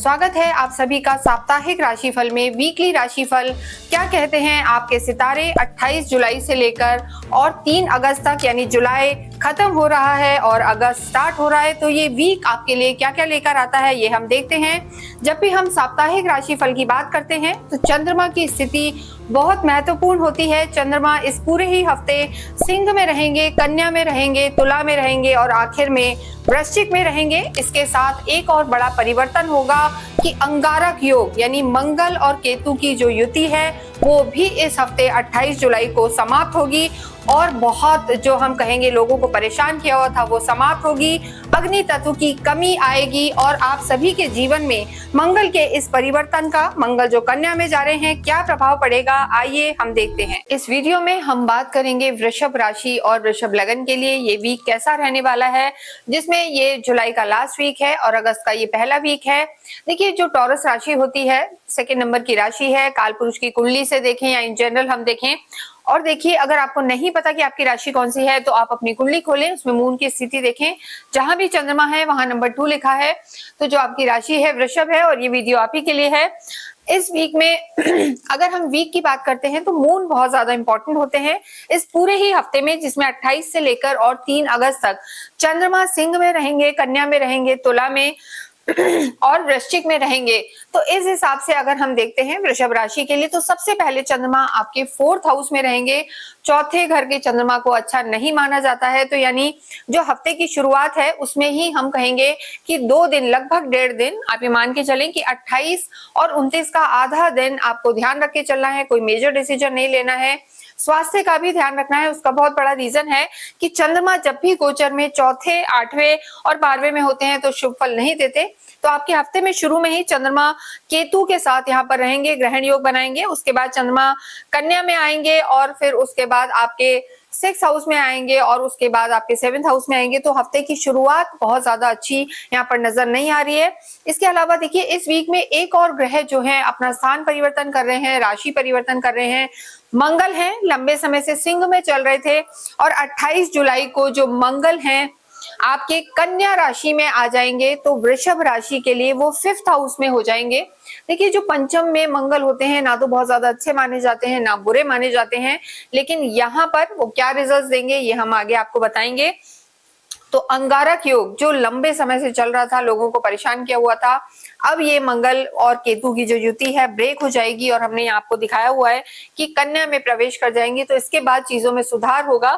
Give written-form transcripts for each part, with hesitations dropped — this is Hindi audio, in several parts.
स्वागत है आप सभी का साप्ताहिक राशिफल में। वीकली राशिफल क्या कहते हैं आपके सितारे 28 जुलाई से लेकर और 3 अगस्त तक, यानी जुलाई खत्म हो रहा है और अगस्त स्टार्ट हो रहा है, तो ये वीक आपके लिए क्या क्या लेकर आता है ये हम देखते हैं। जब भी हम साप्ताहिक राशिफल की बात करते हैं तो चंद्रमा की स्थिति बहुत महत्वपूर्ण होती है। चंद्रमा इस पूरे ही हफ्ते सिंह में रहेंगे, कन्या में रहेंगे, तुला में रहेंगे और आखिर में वृश्चिक में रहेंगे। इसके साथ एक और बड़ा परिवर्तन होगा कि अंगारक योग यानी मंगल और केतु की जो युति है वो भी इस हफ्ते 28 जुलाई को समाप्त होगी और बहुत जो हम कहेंगे लोगों को परेशान किया हुआ था वो समाप्त होगी। अग्नि तत्व की कमी आएगी और आप सभी के जीवन में मंगल के इस परिवर्तन का, मंगल जो कन्या में जा रहे हैं, क्या प्रभाव पड़ेगा आइए हम देखते हैं। इस वीडियो में हम बात करेंगे वृषभ राशि और वृषभ लगन के लिए ये वीक कैसा रहने वाला है, जिसमें ये जुलाई का लास्ट वीक है और अगस्त का ये पहला वीक है। देखिए, जो टॉरस राशि होती है सेकेंड नंबर की राशि है। काल पुरुष की कुंडली से देखें या इन जनरल हम देखें, और देखिए अगर आपको नहीं पता कि आपकी राशि कौन सी है तो आप अपनी कुंडली खोलें, उसमें मून की स्थिति देखें, जहां भी चंद्रमा है वहां नंबर 2 लिखा है। तो जो आपकी राशि है वृषभ है और ये वीडियो आप ही के लिए है। इस वीक में अगर हम वीक की बात करते हैं तो मून बहुत ज्यादा इंपॉर्टेंट होते हैं इस पूरे ही हफ्ते में, जिसमें 28 से लेकर और 3 अगस्त तक चंद्रमा सिंह में रहेंगे, कन्या में रहेंगे, तुला में और वृश्चिक में रहेंगे। तो इस हिसाब से अगर हम देखते हैं वृषभ राशि के लिए, तो सबसे पहले चंद्रमा आपके 4th हाउस में रहेंगे। चौथे घर के चंद्रमा को अच्छा नहीं माना जाता है, तो यानी जो हफ्ते की शुरुआत है उसमें ही हम कहेंगे कि 2 दिन, लगभग 1.5 दिन आप ये मान के चलें कि 28 और 29 का आधा दिन आपको ध्यान रख के चलना है। कोई मेजर डिसीजन नहीं लेना है। स्वास्थ्य का भी ध्यान रखना है। उसका बहुत बड़ा रीजन है कि चंद्रमा जब भी गोचर में चौथे, 8वें और 12वें में होते हैं तो शुभ फल नहीं देते। तो आपके हफ्ते में शुरू में ही चंद्रमा केतु के साथ यहाँ पर रहेंगे, ग्रहण योग बनाएंगे। उसके बाद चंद्रमा कन्या में आएंगे और फिर उसके बाद आपके 6th हाउस में आएंगे और उसके बाद आपके 7th हाउस में आएंगे। तो हफ्ते की शुरुआत बहुत ज्यादा अच्छी यहाँ पर नजर नहीं आ रही है। इसके अलावा देखिए, इस वीक में एक और ग्रह जो है अपना स्थान परिवर्तन कर रहे हैं, राशि परिवर्तन कर रहे हैं। मंगल हैं, लंबे समय से सिंह में चल रहे थे और 28 जुलाई को जो मंगल हैं आपके कन्या राशि में आ जाएंगे, तो वृषभ राशि के लिए वो 5th हाउस में हो जाएंगे। देखिए, जो पंचम में मंगल होते हैं ना तो बहुत ज्यादा अच्छे माने जाते हैं ना बुरे माने जाते हैं, लेकिन यहाँ पर वो क्या रिजल्ट देंगे ये हम आगे आपको बताएंगे। तो अंगारक योग जो लंबे समय से चल रहा था, लोगों को परेशान किया हुआ था, अब ये मंगल और केतु की जो युति है ब्रेक हो जाएगी और हमने आपको दिखाया हुआ है कि कन्या में प्रवेश कर जाएंगे। तो इसके बाद चीजों में सुधार होगा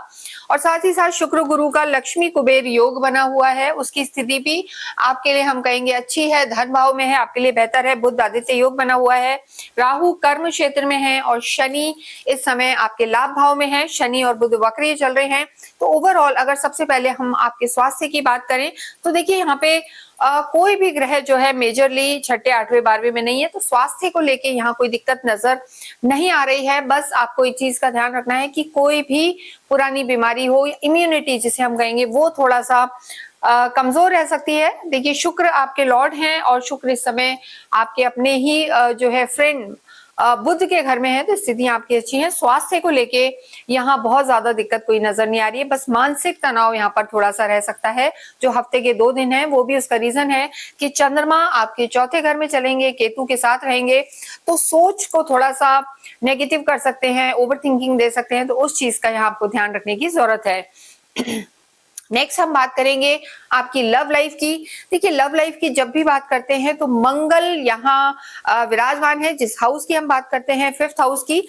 और साथ ही साथ शुक्र गुरु का लक्ष्मी कुबेर योग बना हुआ है, उसकी स्थिति भी आपके लिए हम कहेंगे अच्छी है, धन भाव में है, आपके लिए बेहतर है। बुध आदित्य योग बना हुआ है, राहु कर्म क्षेत्र में है और शनि इस समय आपके लाभ भाव में है। शनि और बुध वक्री चल रहे हैं। तो ओवरऑल अगर सबसे पहले हम आपके स्वास्थ्य की बात करें तो देखिए, यहाँ पे कोई भी ग्रह जो है मेजरली 6ठे, 8वें, 12वें में नहीं है, तो स्वास्थ्य को लेके यहाँ कोई दिक्कत नजर नहीं आ रही है। बस आपको इस चीज का ध्यान रखना है कि कोई भी पुरानी बीमारी हो, इम्यूनिटी जिसे हम कहेंगे, वो थोड़ा सा कमजोर रह सकती है। देखिए, शुक्र आपके लॉर्ड हैं और शुक्र इस समय आपके अपने ही जो है फ्रेंड बुध के घर में है, तो स्थितियां आपकी अच्छी हैं। स्वास्थ्य को लेके यहाँ बहुत ज्यादा दिक्कत कोई नजर नहीं आ रही है। बस मानसिक तनाव यहाँ पर थोड़ा सा रह सकता है जो हफ्ते के 2 दिन है, वो भी उसका रीजन है कि चंद्रमा आपके चौथे घर में चलेंगे, केतु के साथ रहेंगे, तो सोच को थोड़ा सा नेगेटिव कर सकते हैं, ओवर थिंकिंग दे सकते हैं। तो उस चीज का यहाँ आपको ध्यान रखने की जरूरत है। नेक्स्ट हम बात करेंगे आपकी लव लाइफ की। देखिए, लव लाइफ की जब भी बात करते हैं तो मंगल यहाँ विराजमान है। जिस हाउस की हम बात करते हैं 5th हाउस की,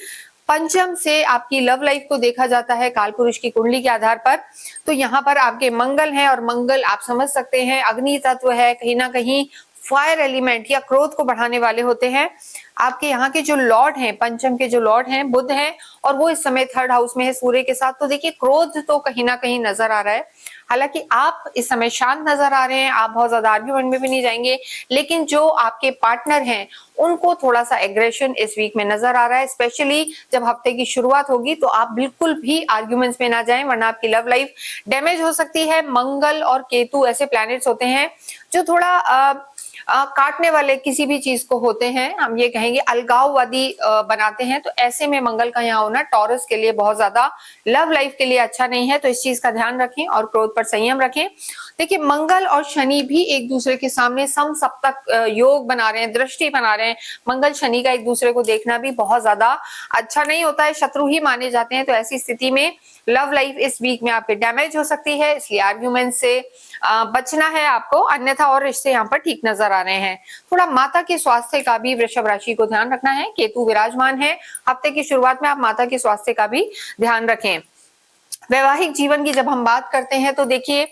पंचम से आपकी लव लाइफ को देखा जाता है काल पुरुष की कुंडली के आधार पर। तो यहाँ पर आपके मंगल हैं और मंगल आप समझ सकते हैं अग्नि तत्व है, कहीं ना कहीं फायर एलिमेंट या क्रोध को बढ़ाने वाले होते हैं। आपके यहाँ के जो लॉर्ड हैं, पंचम के जो लॉर्ड हैं बुध हैं और वो इस समय 3rd हाउस में है सूर्य के साथ। तो देखिए, क्रोध तो कहीं ना कहीं नजर आ रहा है। हालांकि आप इस समय शांत नजर आ रहे हैं, आप बहुत ज्यादा आर्ग्यूमेंट में भी नहीं जाएंगे, लेकिन जो आपके पार्टनर हैं उनको थोड़ा सा एग्रेशन इस वीक में नजर आ रहा है। स्पेशली जब हफ्ते की शुरुआत होगी तो आप बिल्कुल भी आर्ग्यूमेंट्स में ना जाएं, वरना आपकी लव लाइफ डैमेज हो सकती है। मंगल और केतु ऐसे प्लैनेट्स होते हैं जो थोड़ा काटने वाले किसी भी चीज को होते हैं, हम ये कहेंगे अलगाववादी बनाते हैं, तो ऐसे में मंगल का यहाँ होना टॉरस के लिए बहुत ज्यादा लव लाइफ के लिए अच्छा नहीं है, तो इस चीज का ध्यान रखें और क्रोध पर संयम रखें। देखिए मंगल और शनि भी एक दूसरे के सामने समसप्तक योग बना रहे हैं, दृष्टि बना रहे हैं। मंगल शनि का एक दूसरे को देखना भी बहुत ज्यादा अच्छा नहीं होता है, शत्रु ही माने जाते हैं। तो ऐसी स्थिति में लव लाइफ इस वीक में आपके डैमेज हो सकती है, इसलिए आर्ग्यूमेंट से बचना है आपको, अन्यथा और रिश्ते यहाँ पर ठीक नजर आ रहे हैं। थोड़ा माता के स्वास्थ्य का भी वृषभ राशि को ध्यान रखना है, केतु विराजमान है, हफ्ते की शुरुआत में आप माता के स्वास्थ्य का भी ध्यान रखें। वैवाहिक जीवन की जब हम बात करते हैं तो देखिए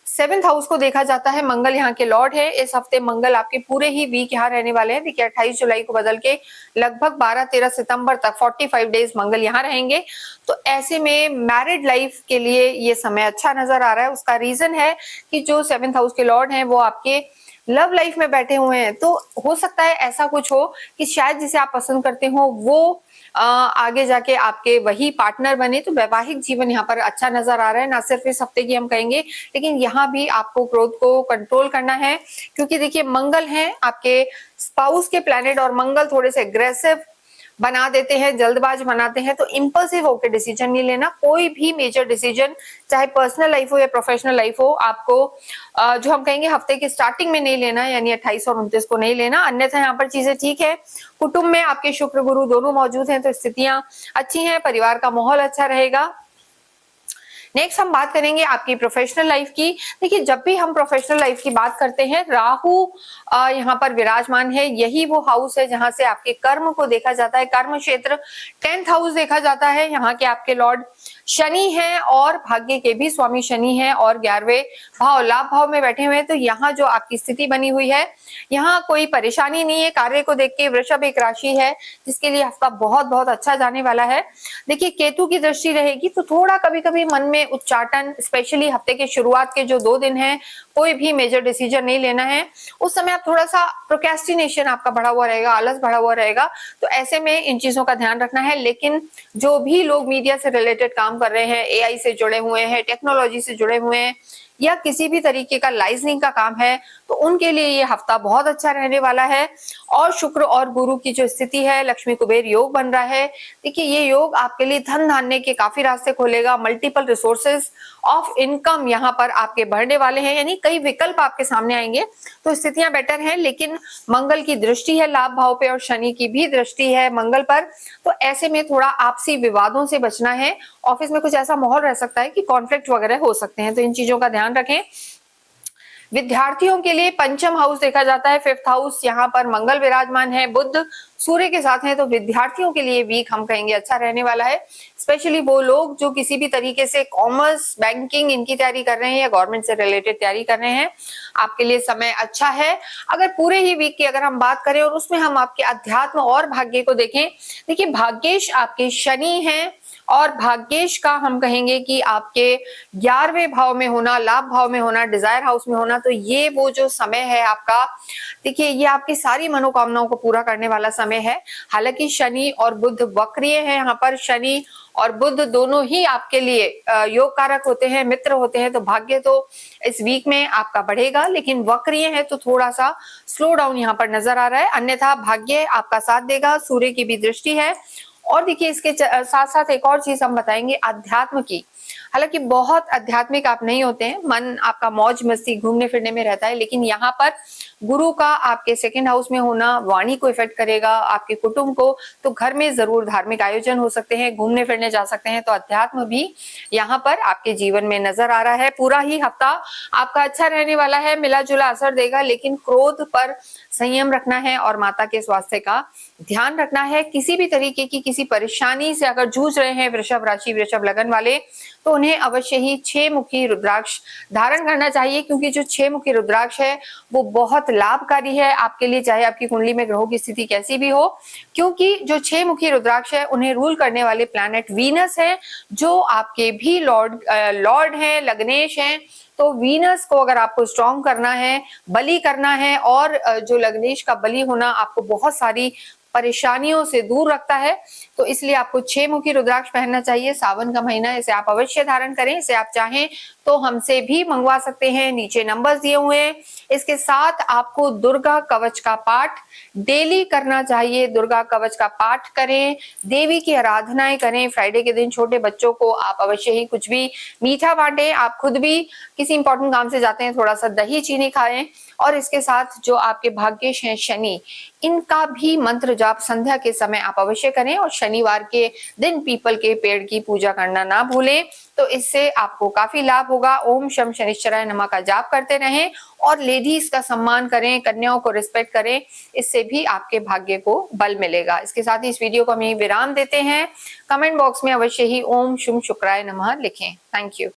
7th हाउस को देखा जाता है, मंगल यहाँ के लॉर्ड है। इस हफ्ते मंगल आपके पूरे ही वीक यहाँ रहने वाले हैं। देखिए 28 जुलाई को बदल के लगभग 12-13 सितंबर तक 45 डेज मंगल यहाँ रहेंगे। तो ऐसे में मैरिड लाइफ के लिए ये समय अच्छा नजर आ रहा है। उसका रीजन है कि जो 7th हाउस के लॉर्ड हैं वो आपके लव लाइफ में बैठे हुए हैं, तो हो सकता है ऐसा कुछ हो कि शायद जिसे आप पसंद करते हो वो आगे जाके आपके वही पार्टनर बने। तो वैवाहिक जीवन यहाँ पर अच्छा नजर आ रहा है, ना सिर्फ इस हफ्ते की हम कहेंगे, लेकिन यहाँ भी आपको क्रोध को कंट्रोल करना है, क्योंकि देखिए मंगल है आपके स्पाउस के प्लैनेट और मंगल थोड़े से एग्रेसिव बना देते हैं, जल्दबाज बनाते हैं। तो इंपल्सिव होकर डिसीजन नहीं लेना, कोई भी मेजर डिसीजन चाहे पर्सनल लाइफ हो या प्रोफेशनल लाइफ हो, आपको जो हम कहेंगे हफ्ते की स्टार्टिंग में नहीं लेना, यानी 28 और 29 को नहीं लेना, अन्यथा यहाँ पर चीजें ठीक है। कुटुंब में आपके शुक्र गुरु दोनों मौजूद हैं, तो स्थितियां अच्छी हैं, परिवार का माहौल अच्छा रहेगा। नेक्स्ट हम बात करेंगे आपकी प्रोफेशनल लाइफ की। देखिए जब भी हम प्रोफेशनल लाइफ की बात करते हैं, राहु यहाँ पर विराजमान है, यही वो हाउस है जहां से आपके कर्म को देखा जाता है, कर्म क्षेत्र 10th हाउस देखा जाता है। यहाँ के आपके लॉर्ड शनि है और भाग्य के भी स्वामी शनि है और 11वें भाव लाभ भाव में बैठे हुए हैं। तो यहाँ जो आपकी स्थिति बनी हुई है, यहाँ कोई परेशानी नहीं है। कार्य को देख के वृषभ एक राशि है जिसके लिए हफ्ता बहुत बहुत अच्छा जाने वाला है। देखिए केतु की दृष्टि रहेगी, तो थोड़ा कभी कभी मन में उच्चाटन, स्पेशली हफ्ते के शुरुआत के जो 2 दिन हैं, कोई भी मेजर डिसीजन नहीं लेना है। उस समय आप थोड़ा सा प्रोक्रेस्टिनेशन आपका बढ़ा हुआ रहेगा, आलस बढ़ा हुआ रहेगा, तो ऐसे में इन चीजों का ध्यान रखना है। लेकिन जो भी लोग मीडिया से रिलेटेड काम कर रहे हैं, एआई से जुड़े हुए हैं, टेक्नोलॉजी से जुड़े हुए हैं, या किसी भी तरीके का लाइजनिंग का काम है, तो उनके लिए ये हफ्ता बहुत अच्छा रहने वाला है। और शुक्र और गुरु की जो स्थिति है, लक्ष्मी कुबेर योग बन रहा है। देखिए ये योग आपके लिए धन धान्य के काफी रास्ते खोलेगा, मल्टीपल रिसोर्सेज ऑफ इनकम यहाँ पर आपके बढ़ने वाले हैं, यानी कई विकल्प आपके सामने आएंगे। तो स्थितियां बेटर हैं, लेकिन मंगल की दृष्टि है लाभ भाव पे और शनि की भी दृष्टि है मंगल पर, तो ऐसे में थोड़ा आपसी विवादों से बचना है। ऑफिस में कुछ ऐसा माहौल रह सकता है कि कॉन्फ्लिक्ट वगैरह हो सकते हैं, तो इन चीजों का ध्यान रखें। विद्यार्थियों के लिए 5th हाउस देखा जाता है, 5th हाउस यहाँ पर मंगल विराजमान है, बुध सूर्य के साथ हैं, तो विद्यार्थियों के लिए वीक हम कहेंगे अच्छा रहने वाला है। स्पेशली वो लोग जो किसी भी तरीके से कॉमर्स, बैंकिंग इनकी तैयारी कर रहे हैं या गवर्नमेंट से रिलेटेड तैयारी कर रहे हैं, आपके लिए समय अच्छा है। अगर पूरे ही वीक की अगर हम बात करें और उसमें हम आपके अध्यात्म और भाग्य को देखें, देखिए भाग्येश आपके शनि हैं और भाग्येश का हम कहेंगे कि आपके 11वें भाव में होना, लाभ भाव में होना, डिजायर हाउस में होना, तो ये वो जो समय है आपका, देखिए ये आपकी सारी मनोकामनाओं को पूरा करने वाला समय है। हालांकि शनि और बुध वक्रीय है, यहाँ पर शनि और बुध दोनों ही आपके लिए योग कारक होते हैं, मित्र होते हैं, तो भाग्य तो इस वीक में आपका बढ़ेगा, लेकिन वक्रीय है तो थोड़ा सा स्लो डाउन यहाँ पर नजर आ रहा है, अन्यथा भाग्य आपका साथ देगा। सूर्य की भी दृष्टि है। और देखिए इसके साथ साथ एक और चीज हम बताएंगे अध्यात्म की। हालांकि बहुत आध्यात्मिक आप नहीं होते हैं, मन आपका मौज मस्ती घूमने फिरने में रहता है, लेकिन यहाँ पर गुरु का आपके 2nd हाउस में होना वाणी को इफेक्ट करेगा, आपके कुटुंब को, तो घर में जरूर धार्मिक आयोजन हो सकते हैं, घूमने फिरने जा सकते हैं, तो अध्यात्म भी यहाँ पर आपके जीवन में नजर आ रहा है। पूरा ही हफ्ता आपका अच्छा रहने वाला है, मिला जुला असर देगा, लेकिन क्रोध पर संयम रखना है और माता के स्वास्थ्य का ध्यान रखना है। किसी भी तरीके की किसी परेशानी से अगर जूझ रहे हैं वृषभ राशि, वृषभ लगन वाले, तो उन्हें अवश्य ही 6 मुखी रुद्राक्ष धारण करना चाहिए, क्योंकि जो 6 मुखी रुद्राक्ष है वो बहुत लाभकारी है आपके लिए, चाहे आपकी कुंडली में ग्रहों की स्थिति कैसी भी हो, क्योंकि जो 6 मुखी रुद्राक्ष है उन्हें रूल करने वाले प्लैनेट वीनस है, जो आपके भी लॉर्ड है, लग्नेश है। तो वीनस को अगर आपको स्ट्रॉन्ग करना है, बलि करना है, और जो लग्नेश का बलि होना आपको बहुत सारी परेशानियों से दूर रखता है। तो इसलिए आपको 6 मुखी रुद्राक्ष पहनना चाहिए। सावन का महीना है, इसे आप अवश्य धारण करें। इसे आप चाहें तो हमसे भी मंगवा सकते हैं, नीचे नंबर्स दिए हुए हैं। इसके साथ आपको दुर्गा कवच का पाठ डेली करना चाहिए। दुर्गा कवच का पाठ करें, देवी की आराधनाएं करें। फ्राइडे के दिन छोटे बच्चों को आप अवश्य ही कुछ भी मीठा बांटें। आप खुद भी किसी इंपॉर्टेंट काम से जाते हैं, थोड़ा सा दही चीनी खाएं। और इसके साथ जो आपके भाग्येश हैं शनि, इनका भी मंत्र जाप संध्या के समय आप अवश्य करें। और शनिवार के दिन पीपल के पेड़ की पूजा करना ना भूलें। तो इससे आपको काफी लाभ होगा। ओम शम शनिश्चराय नमः का जाप करते रहें और लेडीज का सम्मान करें, कन्याओं को रिस्पेक्ट करें। इससे भी आपके भाग्य को बल मिलेगा। इसके साथ ही इस वीडियो को हम यहीं विराम देते हैं। कमेंट बॉक्स में अवश्य ही ओम शुम शुक्राय नमः लिखें। Thank you.